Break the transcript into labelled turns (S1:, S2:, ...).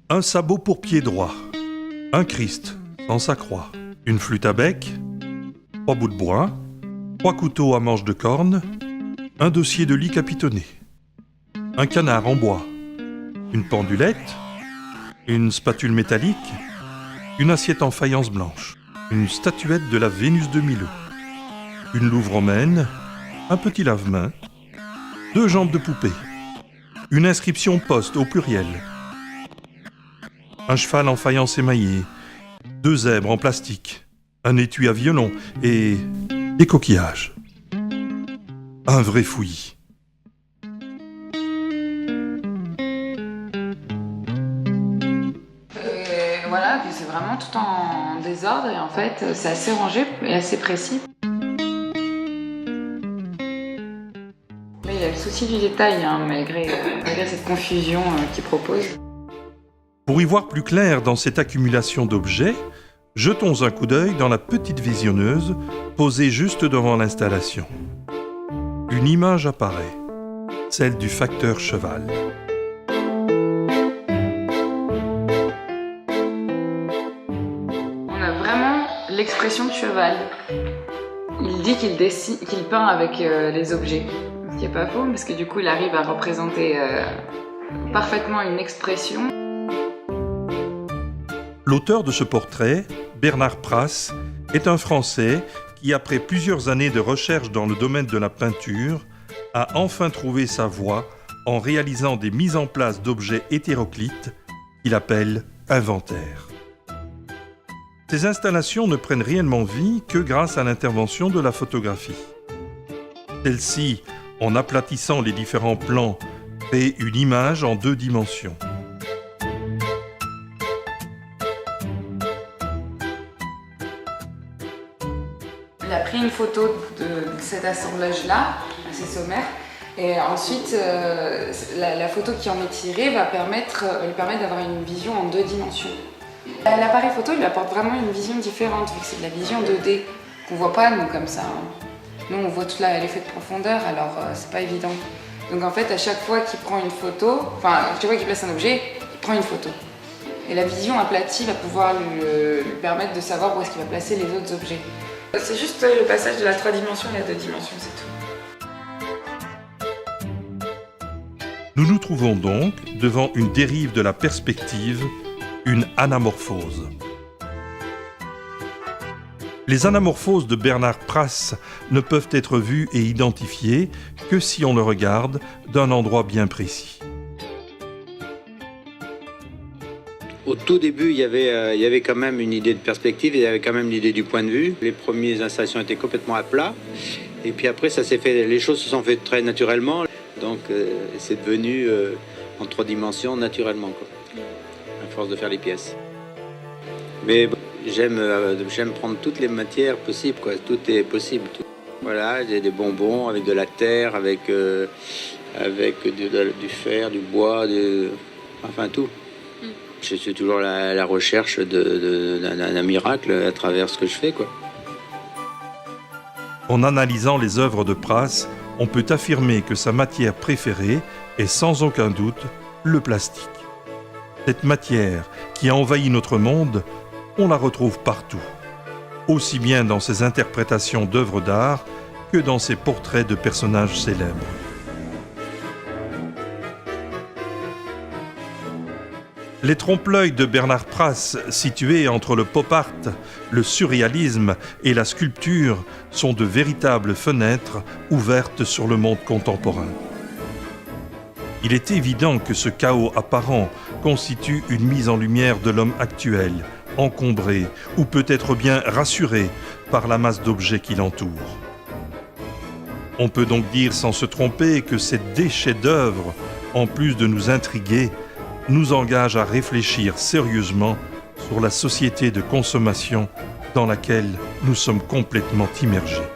S1: Un sabot pour pied droit, un Christ sans sa croix, une flûte à bec, 3 bouts de bois, 3 couteaux à manche de corne, un dossier de lit capitonné, un canard en bois, une pendulette, une spatule métallique, une assiette en faïence blanche, une statuette de la Vénus de Milo, une louve romaine, un petit lave-mains, 2 jambes de poupée, une inscription poste au pluriel, un cheval en faïence émaillée, 2 zèbres en plastique, un étui à violon et des coquillages. Un vrai fouillis.
S2: Voilà, puis c'est vraiment tout en désordre et en fait c'est assez rangé et assez précis. Mais il y a le souci du détail malgré cette confusion qu'il propose.
S1: Pour y voir plus clair dans cette accumulation d'objets, jetons un coup d'œil dans la petite visionneuse posée juste devant l'installation. Une image apparaît, celle du facteur cheval.
S2: On a vraiment l'expression de cheval. Il dit qu'il peint avec les objets. Ce qui n'est pas faux, parce que du coup il arrive à représenter parfaitement une expression.
S1: L'auteur de ce portrait, Bernard Prasse, est un Français qui, après plusieurs années de recherche dans le domaine de la peinture, a enfin trouvé sa voie en réalisant des mises en place d'objets hétéroclites qu'il appelle inventaires. Ces installations ne prennent réellement vie que grâce à l'intervention de la photographie. Celle-ci, en aplatissant les différents plans, crée une image en 2 dimensions.
S2: Il a pris une photo de cet assemblage-là, assez sommaire, et ensuite la photo qui en est tirée va lui permettre d'avoir une vision en 2 dimensions. L'appareil photo lui apporte vraiment une vision différente, vu que c'est de la vision 2D, qu'on voit pas nous comme ça. Nous on voit tout l'effet de profondeur, alors c'est pas évident. Donc en fait à chaque fois qu'il prend une photo, chaque fois qu'il place un objet, il prend une photo. Et la vision aplatie va pouvoir lui permettre de savoir où est-ce qu'il va placer les autres objets. C'est juste le passage de la 3 dimensions à la 2 dimensions, c'est tout.
S1: Nous nous trouvons donc devant une dérive de la perspective, une anamorphose. Les anamorphoses de Bernard Prasse ne peuvent être vues et identifiées que si on le regarde d'un endroit bien précis.
S3: Au tout début, il y avait quand même une idée de perspective, il y avait quand même l'idée du point de vue. Les premières installations étaient complètement à plat. Et puis après, les choses se sont faites très naturellement. Donc c'est devenu en 3 dimensions naturellement, quoi, à force de faire les pièces. Mais j'aime prendre toutes les matières possibles, quoi. Tout est possible. Tout. Voilà, j'ai des bonbons avec de la terre, avec du fer, du bois, enfin tout. Je suis toujours à la recherche d'un miracle à travers ce que je fais, quoi.
S1: En analysant les œuvres de Prasse, on peut affirmer que sa matière préférée est sans aucun doute le plastique. Cette matière qui a envahi notre monde, on la retrouve partout, aussi bien dans ses interprétations d'œuvres d'art que dans ses portraits de personnages célèbres. Les trompe-l'œil de Bernard Prasse, situés entre le pop art, le surréalisme et la sculpture, sont de véritables fenêtres ouvertes sur le monde contemporain. Il est évident que ce chaos apparent constitue une mise en lumière de l'homme actuel, encombré ou peut-être bien rassuré par la masse d'objets qui l'entourent. On peut donc dire sans se tromper que ces déchets d'œuvres, en plus de nous intriguer, nous engage à réfléchir sérieusement sur la société de consommation dans laquelle nous sommes complètement immergés.